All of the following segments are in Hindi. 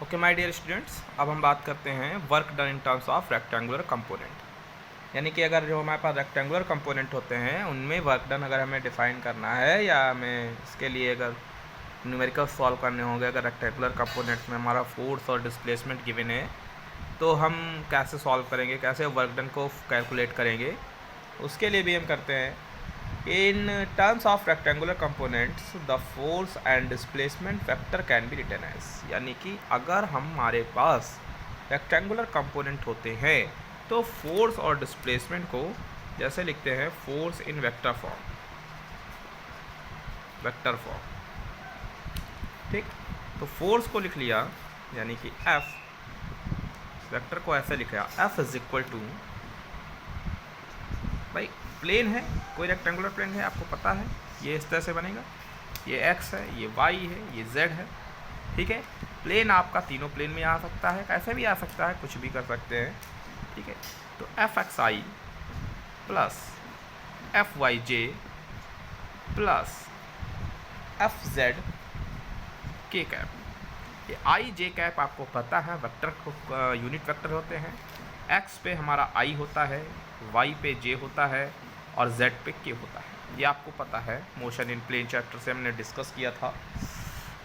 ओके माय डियर स्टूडेंट्स, अब हम बात करते हैं work done in terms of rectangular component. यानी कि अगर जो हमारे पास रेक्टेंगुलर कंपोनेंट होते हैं उनमें वर्क डन अगर हमें डिफाइन करना है या हमें इसके लिए अगर न्यूमेरिकल सॉल्व करने होंगे, अगर रेक्टेंगुलर कंपोनेंट्स में हमारा फोर्स और डिस्प्लेसमेंट गिवन है तो हम कैसे सॉल्व करेंगे, कैसे वर्क डन को कैलकुलेट करेंगे, उसके लिए भी हम करते हैं। In terms of rectangular components, the force and displacement vector can be written as, यानी कि अगर हमारे पास रेक्टेंगुलर कंपोनेंट होते हैं तो फोर्स और डिस्प्लेसमेंट को जैसे लिखते हैं फोर्स इन वेक्टर फॉर्म, ठीक। तो फोर्स को लिख लिया यानी कि F, वेक्टर को ऐसे लिखा F इज इक्वल टू, भाई प्लेन है, कोई रेक्टेंगुलर प्लेन है, आपको पता है ये इस तरह से बनेगा, ये x है, ये y है, ये z है, ठीक है। प्लेन आपका तीनों प्लेन में आ सकता है, कैसे भी आ सकता है, कुछ भी कर सकते हैं, ठीक है। तो fxi plus fyj plus fz k cap, ये i j कैप आपको पता है वेक्टर को यूनिट वेक्टर होते हैं। x पे हमारा i होता है, y पे j होता है और z पे k होता है, ये आपको पता है, मोशन इन प्लेन चैप्टर से हमने डिस्कस किया था।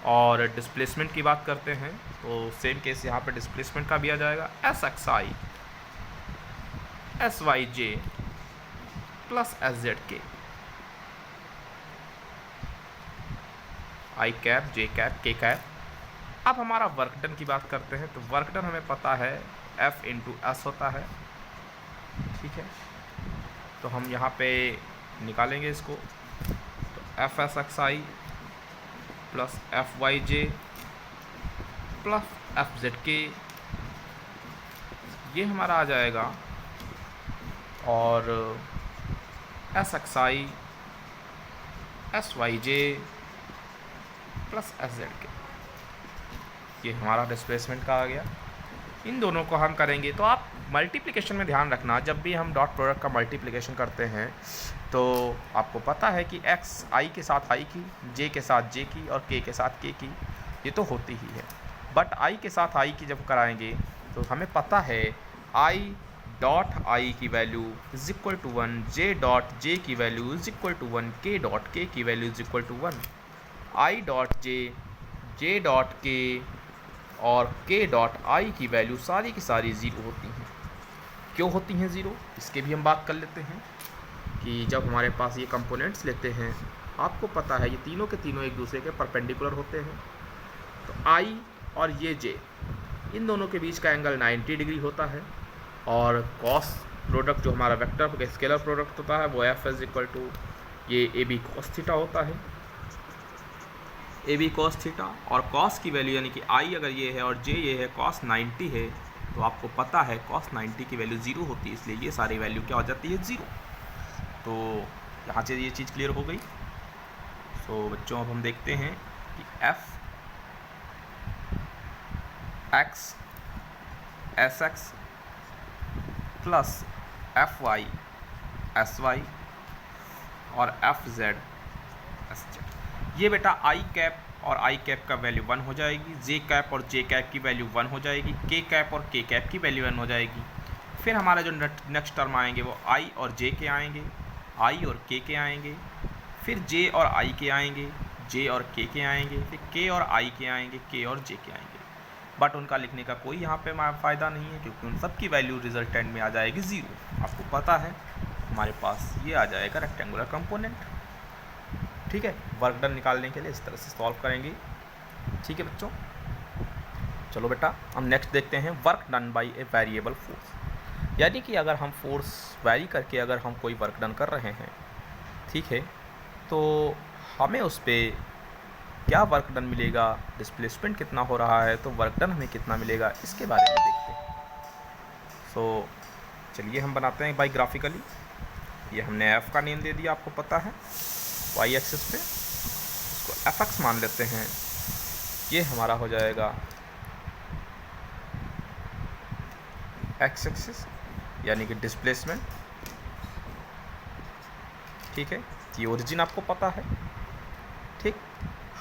और डिस्प्लेसमेंट की बात करते हैं तो सेम केस यहाँ पे डिस्प्लेसमेंट का भी आ जाएगा, sxi syj plus szk, i cap j cap k cap. अब हमारा वर्क डन की बात करते हैं तो वर्क डन हमें पता है F इंटू एस होता है, ठीक है। तो हम यहाँ पे निकालेंगे इसको, तो F S X I plus F Y J plus F Z K, ये हमारा आ जाएगा, और S X I S Y J plus S Z K, ये हमारा डिस्प्लेसमेंट का आ गया। इन दोनों को हम करेंगे तो आप मल्टीप्लिकेशन में ध्यान रखना, जब भी हम डॉट प्रोडक्ट का मल्टीप्लिकेशन करते हैं तो आपको पता है कि x i के साथ i की, j के साथ j की और k के साथ k की, ये तो होती ही है। बट i के साथ i की जब कराएंगे तो हमें पता है i डॉट i की value is equal to 1, j dot j की value is equal to 1, k dot k की value is equal to 1, i dot j, j dot k और k डॉट i की वैल्यू सारी की सारी ज़ीरो होती हैं। क्यों होती हैं ज़ीरो, इसके भी हम बात कर लेते हैं कि जब हमारे पास ये कंपोनेंट्स लेते हैं, आपको पता है ये तीनों के तीनों एक दूसरे के परपेंडिकुलर होते हैं। तो i और ये j, इन दोनों के बीच का एंगल 90 डिग्री होता है, और कॉस प्रोडक्ट जो हमारा वेक्टर का स्केलर प्रोडक्ट होता है वो f इज इक्वल टू ये ए बी कॉस थीटा होता है, ए बी कॉस थीटा। और कॉस की वैल्यू यानी कि i अगर ये है और j ये है, कॉस 90 है, तो आपको पता है कॉस 90 की वैल्यू ज़ीरो होती है, इसलिए ये सारी वैल्यू क्या हो जाती है, ज़ीरो। तो यहाँ से ये चीज़ क्लियर हो गई। तो बच्चों अब हम देखते हैं कि f x S X plus F Y S Y और एफ जेड एस जेड, ये बेटा आई कैप और आई कैप का वैल्यू 1 हो जाएगी, जे कैप और जे कैप की वैल्यू 1 हो जाएगी, के कैप और के कैप की वैल्यू 1 हो जाएगी। फिर हमारा जो नेक्स्ट टर्म आएंगे वो आई और जे के आएंगे, आई और के आएंगे, फिर जे और आई के आएंगे, जे और के आएंगे, फिर के और आई के आएंगे, के और जे के आएंगे। बट उनका लिखने का कोई यहाँ पे फ़ायदा नहीं है, क्योंकि उन सब की वैल्यू रिजल्टेंट में आ जाएगी ज़ीरो। आपको पता है हमारे पास ये आ जाएगा रेक्टेंगुलर कंपोनेंट, ठीक है। वर्क डन निकालने के लिए इस तरह से सॉल्व करेंगे, ठीक है बच्चों। चलो बेटा हम नेक्स्ट देखते हैं work done bye a variable force. यानी कि अगर हम फोर्स वैरी करके अगर हम कोई वर्क डन कर रहे हैं, ठीक है, तो हमें उस पर क्या वर्क डन मिलेगा, डिस्प्लेसमेंट कितना हो रहा है, तो वर्क डन हमें कितना मिलेगा, इसके बारे में देखते हैं। सो चलिए हम बनाते हैं बाई ग्राफिकली। ये हमने एफ़ का नेम दे दिया, आपको पता है, वाई एक्सिस पे इसको एफ एक्स मान लेते हैं। ये हमारा हो जाएगा एक्स एक्सिस यानी कि डिस्प्लेसमेंट, ठीक है। ये ओरिजिन आपको पता है, ठीक।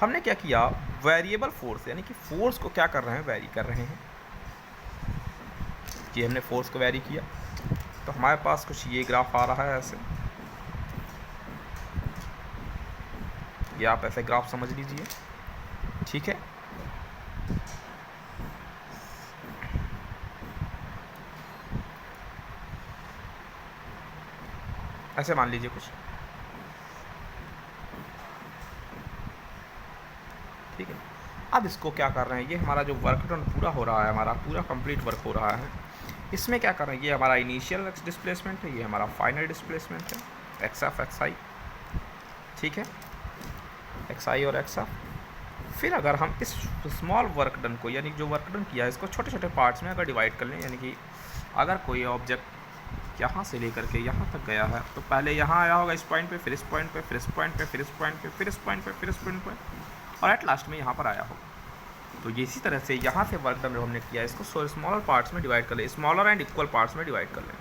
हमने क्या किया, वेरिएबल फोर्स यानी कि फोर्स को क्या कर रहे हैं, वेरी कर रहे हैं। ये हमने फोर्स को वेरी किया तो हमारे पास कुछ ये ग्राफ आ रहा है ऐसे, ये आप ऐसे ग्राफ समझ लीजिए, ठीक है। ऐसे मान लीजिए कुछ, ठीक है। अब इसको क्या कर रहे हैं, ये हमारा जो वर्क डन पूरा हो रहा है, हमारा पूरा कंप्लीट वर्क हो रहा है, इसमें क्या कर रहे हैं, ये हमारा इनिशियल डिस्प्लेसमेंट है, ये हमारा फाइनल डिस्प्लेसमेंट है, एक्स एफ एक्स आई, ठीक है, एक्स आई और एक्स एफ। फिर अगर हम इस स्मॉल वर्क डन को, यानी जो वर्क डन किया है, इसको छोटे छोटे पार्ट्स में अगर डिवाइड कर लें, यानी कि अगर कोई ऑब्जेक्ट यहाँ से लेकर के यहाँ तक गया है तो पहले यहाँ आया होगा इस पॉइंट पे, फिर इस पॉइंट पे, फिर इस पॉइंट पे, फिर इस पॉइंट पे, फिर इस पॉइंट पे, फिर इस पॉइंट पे, और एट लास्ट में यहाँ पर आया होगा। तो ये इसी तरह से यहाँ से वर्क डन जो हमने किया है, इसको स्मॉलर पार्ट्स में डिवाइड कर लें, स्मॉलर एंड इक्वल पार्ट्स में डिवाइड कर लें,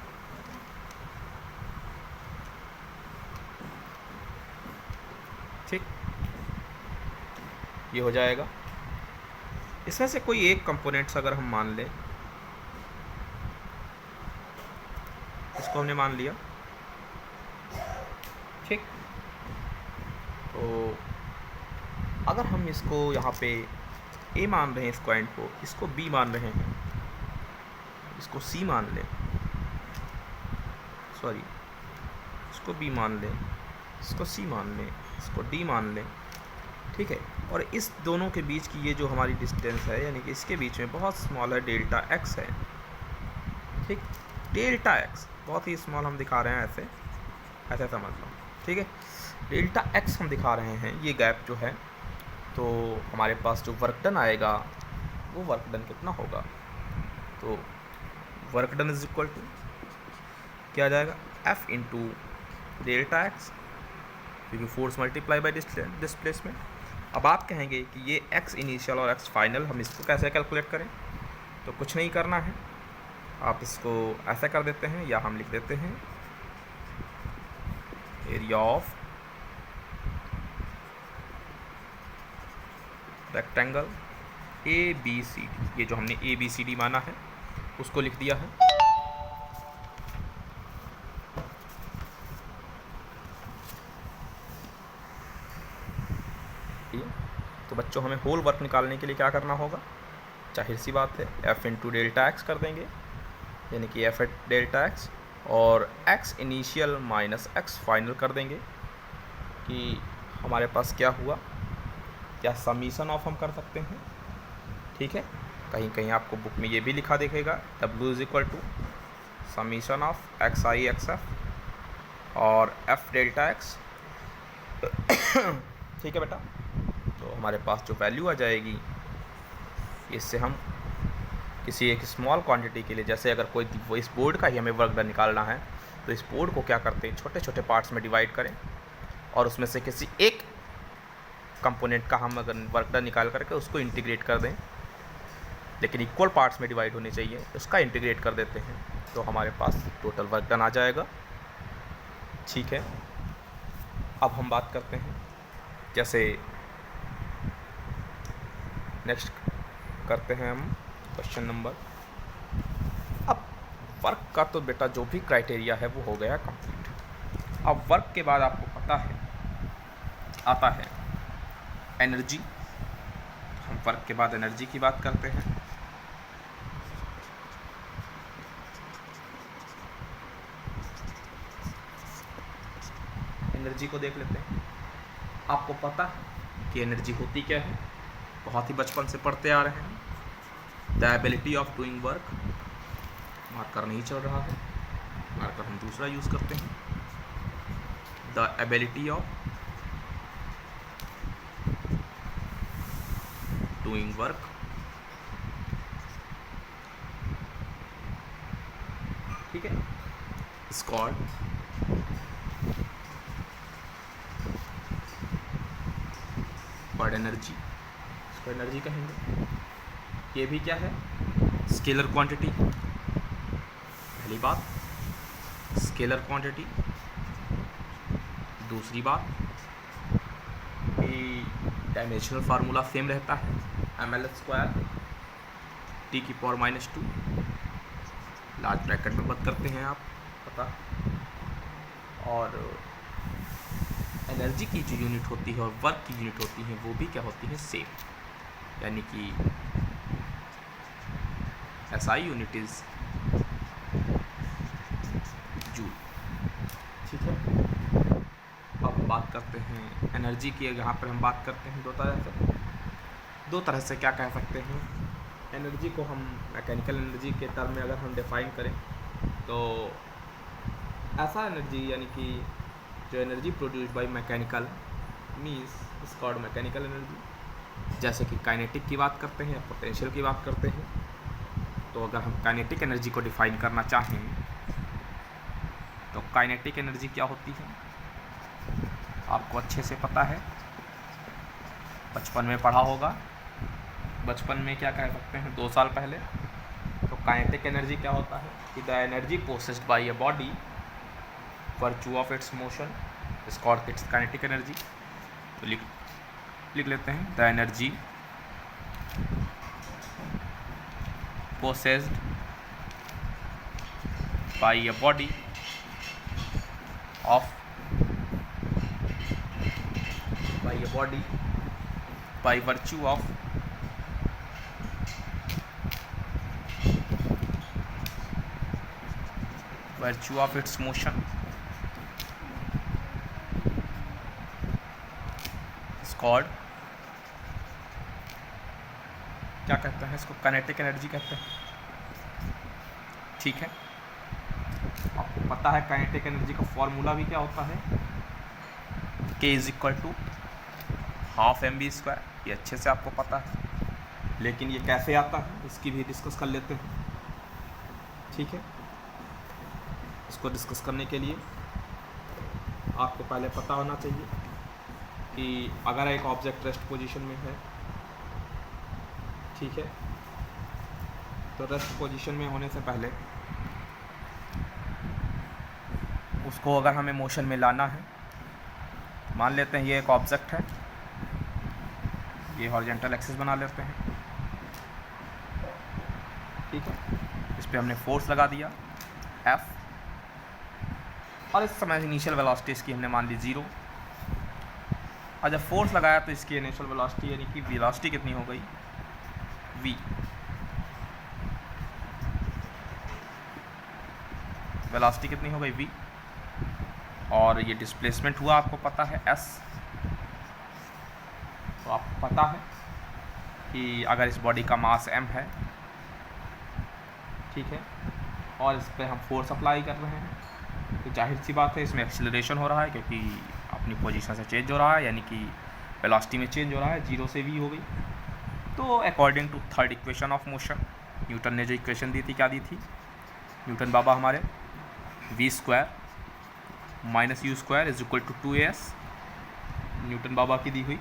ठीक। ये हो जाएगा। इसमें से कोई एक कंपोनेंट्स अगर हम मान लें, इसको हमने मान लिया, ठीक। तो अगर हम इसको यहाँ पे ए मान रहे हैं, इस पॉइंट को, इसको बी मान रहे हैं, इसको सी मान लें, सॉरी इसको बी मान लें, इसको सी मान लें, इसको डी मान लें, ठीक है। और इस दोनों के बीच की ये जो हमारी डिस्टेंस है, यानी कि इसके बीच में बहुत स्मॉल है, डेल्टा एक्स है, ठीक। डेल्टा एक्स बहुत ही स्मॉल हम दिखा रहे हैं, ऐसे ऐसे समझ लो, ठीक है। डेल्टा एक्स हम दिखा रहे हैं, ये गैप जो है, तो हमारे पास जो वर्क डन आएगा वो वर्क डन कितना होगा, तो work done is equal to क्या आ जाएगा, एफ इंटू डेल्टा एक्स, क्योंकि फोर्स मल्टीप्लाई बाई डिस्प्लेसमेंट। अब आप कहेंगे कि ये एक्स इनिशियल और एक्स फाइनल हम इसको कैसे कैलकुलेट करें, तो कुछ नहीं करना है, आप इसको ऐसा कर देते हैं, या हम लिख देते हैं area of rectangle A B C D, ये जो हमने ए बी सी डी माना है उसको लिख दिया है, तो बच्चों हमें होल वर्क निकालने के लिए क्या करना होगा, जाहिर सी बात है एफ इंटू डेल्टा एक्स कर देंगे, यानी कि एफ एट डेल्टा एक्स, और x initial minus x final कर देंगे, कि हमारे पास क्या हुआ, क्या समीशन ऑफ हम कर सकते हैं, ठीक है। कहीं कहीं आपको बुक में ये भी लिखा दिखेगा, W is equal to summation of X I X F और एफ डेल्टा एक्स, ठीक है बेटा। तो हमारे पास जो वैल्यू आ जाएगी, इससे हम किसी एक स्मॉल क्वांटिटी के लिए, जैसे अगर कोई वो इस बोर्ड का ही हमें वर्क डन निकालना है, तो इस बोर्ड को क्या करते हैं, छोटे छोटे पार्ट्स में डिवाइड करें, और उसमें से किसी एक कंपोनेंट का हम अगर वर्क डन निकाल करके उसको इंटीग्रेट कर दें, लेकिन इक्वल पार्ट्स में डिवाइड होने चाहिए, उसका इंटीग्रेट कर देते हैं, तो हमारे पास टोटल वर्क डन आ जाएगा, ठीक है। अब हम बात करते हैं, जैसे नेक्स्ट करते हैं हम क्वेश्चन नंबर। अब वर्क का तो बेटा जो भी क्राइटेरिया है वो हो गया कंप्लीट। अब वर्क के बाद आपको पता है आता है एनर्जी। हम वर्क के बाद एनर्जी की बात करते हैं। एनर्जी को देख लेते हैं। आपको पता है कि एनर्जी होती क्या है, बहुत ही बचपन से पढ़ते आ रहे हैं। The ability of doing work, marker नहीं चल रहा है, मार्कर हम दूसरा यूज़ करते हैं। The ability of doing work ठीक है, इज कॉल्ड वर्ड एनर्जी। इसको एनर्जी कहेंगे। ये भी क्या है, स्केलर क्वांटिटी। पहली बात स्केलर क्वांटिटी, दूसरी बात कि डायमेंशनल फार्मूला सेम रहता है, ml² T⁻⁻², लार्ज ब्रैकेट में मत करते हैं आप पता। और एनर्जी की जो यूनिट होती है और वर्क की यूनिट होती है वो भी क्या होती है, सेम, यानी कि SI यूनिट इज जूल। ठीक है, अब बात करते हैं एनर्जी की। यहाँ पर हम बात करते हैं दो तरह से क्या कह सकते हैं एनर्जी को। हम मैकेनिकल एनर्जी के टर्म में अगर हम डिफाइन करें तो ऐसा एनर्जी, यानी कि जो energy produce by mechanical means is called mechanical energy. जैसे कि काइनेटिक की बात करते हैं, पोटेंशियल की बात करते हैं। तो अगर हम काइनेटिक एनर्जी को डिफाइन करना चाहें तो काइनेटिक एनर्जी क्या होती है आपको अच्छे से पता है, बचपन में पढ़ा होगा। बचपन में क्या कह सकते हैं 2 साल पहले। तो काइनेटिक एनर्जी क्या होता है कि the energy possessed bye a body virtue of its motion is called its kinetic energy. तो लिख लेते हैं the energy possessed bye a body by virtue of its motion is called, क्या कहते हैं इसको, काइनेटिक एनर्जी कहते हैं। ठीक है, आपको पता है काइनेटिक एनर्जी का फॉर्मूला भी क्या होता है, K = ½ mv²। ये अच्छे से आपको पता है, लेकिन ये कैसे आता है इसकी भी डिस्कस कर लेते हैं। ठीक है, इसको डिस्कस करने के लिए आपको पहले पता होना चाहिए कि अगर एक ऑब्जेक्ट रेस्ट पोजीशन में है, ठीक है, तो रेस्ट पोजीशन में होने से पहले उसको अगर हमें मोशन में लाना है, मान लेते हैं ये एक ऑब्जेक्ट है, ये हॉरिजॉन्टल एक्सिस बना लेते हैं। ठीक है, इस पे हमने फोर्स लगा दिया F, और इस समय इनिशियल वेलोसिटी इसकी हमने मान ली 0। और जब फोर्स लगाया तो इसकी इनिशियल वेलोसिटी यानी कि वेलोसिटी कितनी हो गई, v। वेलोसिटी कितनी हो गई, v। और ये डिस्प्लेसमेंट हुआ आपको पता है s। तो आपको पता है कि अगर इस बॉडी का मास m है, ठीक है, और इस पर हम फोर्स अप्लाई कर रहे हैं, तो जाहिर सी बात है इसमें एक्सीलरेशन हो रहा है, क्योंकि अपनी पोजीशन से चेंज हो रहा है, यानी कि वेलोसिटी में चेंज हो रहा है, 0 से v हो गई। तो according to third equation of motion, Newton ने जो इक्वेशन दी थी, क्या दी थी न्यूटन बाबा हमारे, v² - u² = 2as, न्यूटन बाबा की दी हुई।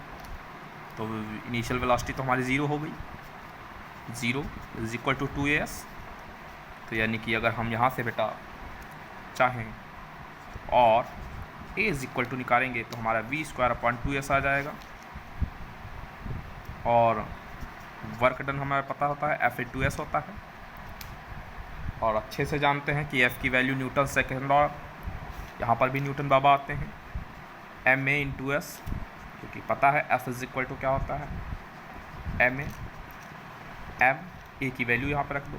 तो इनिशियल वेलोसिटी तो हमारी 0 हो गई, 0 = 2as। तो यानी कि अगर हम यहाँ से बेटा चाहें और a = निकालेंगे तो हमारा v²/2s आ जाएगा। और वर्क डन हमें पता होता है F/2s होता है, और अच्छे से जानते हैं कि F की वैल्यू न्यूटन सेकेंड लॉ, यहाँ पर भी न्यूटन बाबा आते हैं, ma × s, क्योंकि पता है F = क्या होता है, ma। m a की वैल्यू यहाँ पर रख दो,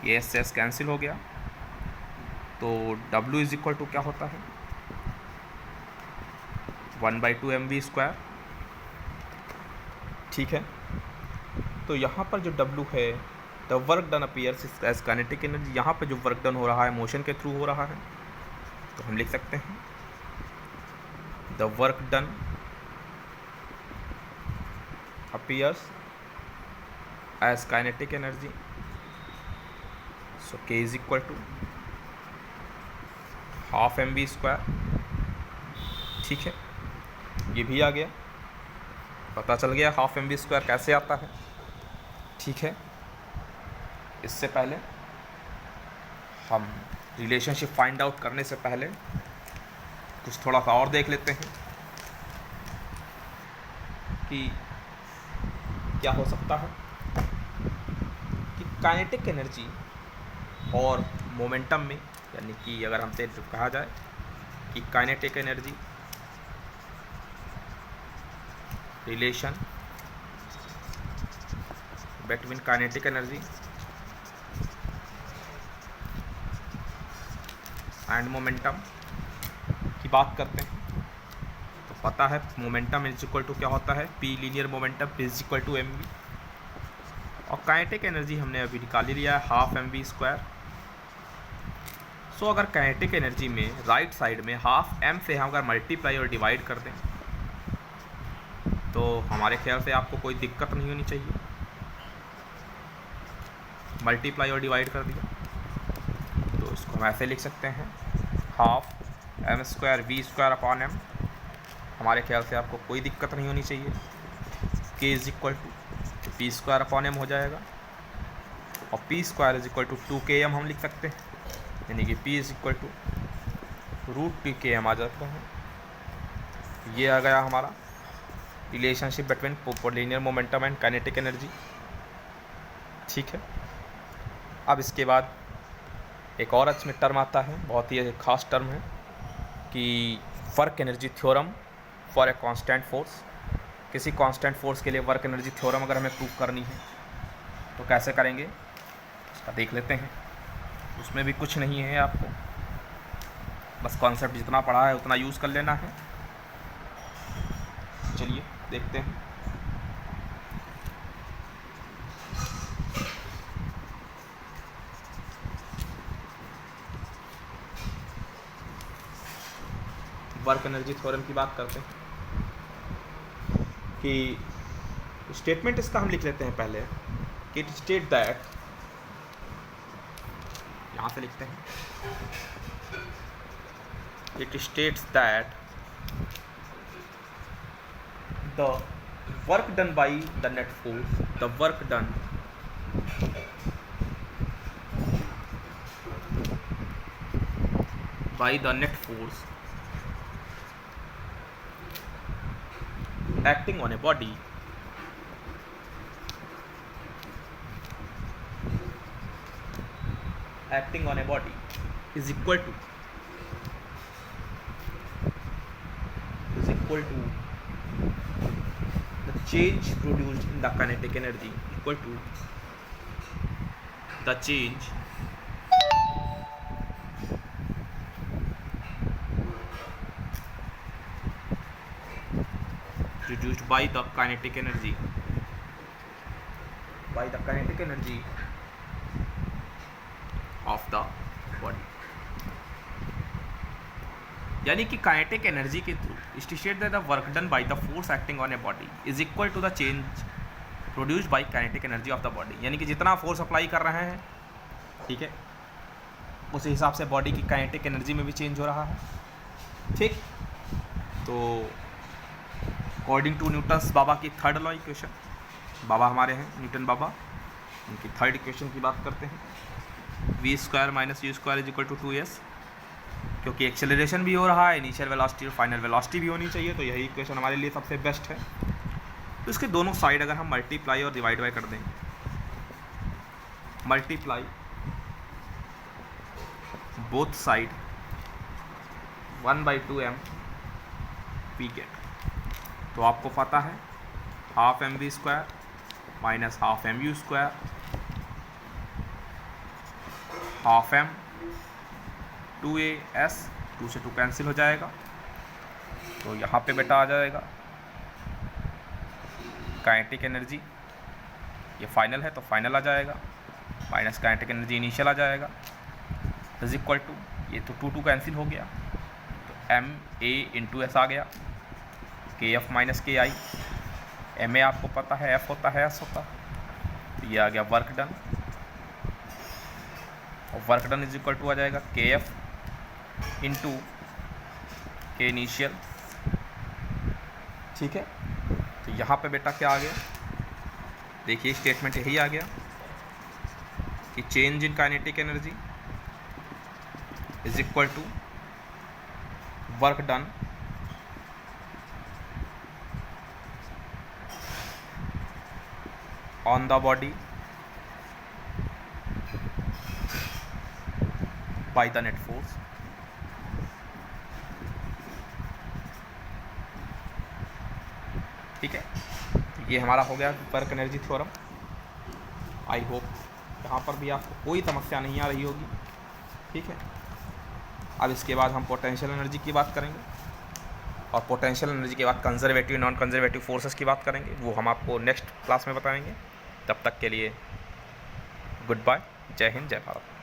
ये s कैंसिल हो गया। तो W = क्या होता है, 1/2 mv²। ठीक है, तो यहाँ पर जो W है, the work done appears as kinetic energy. यहाँ पर जो वर्क डन हो रहा है मोशन के थ्रू हो रहा है, तो हम लिख सकते हैं the work done appears as kinetic energy. So K = ½ mv²। ठीक है, ये भी आ गया, पता चल गया ½ mv² कैसे आता है। ठीक है, इससे पहले हम रिलेशनशिप फाइंड आउट करने से पहले कुछ थोड़ा सा और देख लेते हैं। कि क्या हो सकता है कि काइनेटिक एनर्जी और मोमेंटम में, यानी कि अगर हमसे कहा जाए कि kinetic energy relation between kinetic energy and momentum की बात करते हैं, तो पता है मोमेंटम इज इक्वल टू क्या होता है, P linear momentum is equal to M V, और काइनेटिक एनर्जी हमने अभी निकाल ही लिया है half M V square. So अगर काइनेटिक एनर्जी में राइट साइड में हाफ एम से हम अगर मल्टीप्लाई और डिवाइड कर दें तो हमारे ख्याल से आपको कोई दिक्कत नहीं होनी चाहिए। मल्टीप्लाई और डिवाइड कर दिया तो इसको हम ऐसे लिख सकते हैं half M square V square upon M. हमारे ख्याल से आपको कोई दिक्कत नहीं होनी चाहिए। K is equal to P square upon M हो जाएगा, और P square is equal to 2km हम लिख सकते हैं, यानी कि P is equal to √2km आ जाता है। ये आ गया हमारा relationship between linear momentum and kinetic energy. ठीक है, अब इसके बाद एक और इसमें टर्म आता है, बहुत ही खास टर्म है कि work energy theorem for a constant force. किसी कांस्टेंट फोर्स के लिए वर्क एनर्जी थ्योरम अगर हमें प्रूव करनी है तो कैसे करेंगे, उसका देख लेते हैं। उसमें भी कुछ नहीं है, आपको बस कॉन्सेप्ट जितना पढ़ा है उतना यूज़ कर लेना है। चलिए देखते हैं। वर्क एनर्जी थ्योरम की बात करते हैं कि स्टेटमेंट इसका हम लिख लेते हैं पहले कि इट स्टेट दैट, यहाँ से लिखते हैं, it states that the work done by the net force, the work done by the net force acting on a body is equal to the change produced in the kinetic energy equal to the change produced by the kinetic energy of the body। यानी कि काइनेटिक एनर्जी के through state that the work done by the force acting on a body is equal to the change produced by kinetic energy of the body. यानी कि जितना फोर्स अप्लाई कर रहे हैं, ठीक है, उस हिसाब से बॉडी की काइनेटिक एनर्जी में भी चेंज हो रहा है। ठीक, तो अकॉर्डिंग टू न्यूटन्स बाबा की थर्ड लॉ इक्वेशन, बाबा हमारे हैं न्यूटन बाबा, उनकी थर्ड इक्वेशन की बात करते हैं, V square minus U square is equal to 2s। क्योंकि एक्सेलरेशन भी हो रहा है, इनिशियल वेलोसिटी और फाइनल वेलोसिटी भी होनी चाहिए, तो यही इक्वेशन हमारे लिए सबसे बेस्ट है। तो इसके दोनों साइड अगर हम मल्टीप्लाई और डिवाइड बाई कर दें, multiply both side 1/2m V get, तो आपको पता है half M V square minus half M U square, half M 2as, 2 से 2 कैंसिल हो जाएगा, तो यहाँ पे बेटा आ जाएगा काइनेटिक एनर्जी, ये फाइनल है तो फाइनल आ जाएगा, माइनस काइनेटिक एनर्जी इनिशियल आ जाएगा, इज इक्वल टू, ये तो 2 कैंसिल हो गया, तो एम ए इंटू एस आ गया, के एफ माइनस के आई, एम ए आपको पता है एफ होता है एस होता, तो ये आ गया वर्क डन, और work done is equal to आ जाएगा के एफ इंटू के इनिशियल। ठीक है, तो यहाँ पे बेटा क्या आ गया, देखिए स्टेटमेंट यही आ गया कि change in kinetic energy is equal to work done on the body by the net force. ठीक है, ये हमारा हो गया work energy theorem. I hope यहाँ पर भी आपको कोई समस्या नहीं आ रही होगी। ठीक है, अब इसके बाद हम पोटेंशियल एनर्जी की बात करेंगे, और पोटेंशियल एनर्जी के बाद कंजर्वेटिव नॉन कंजर्वेटिव फोर्सेस की बात करेंगे, वो हम आपको नेक्स्ट क्लास में बताएंगे। तब तक के लिए गुड बाय, जय हिंद, जय भारत।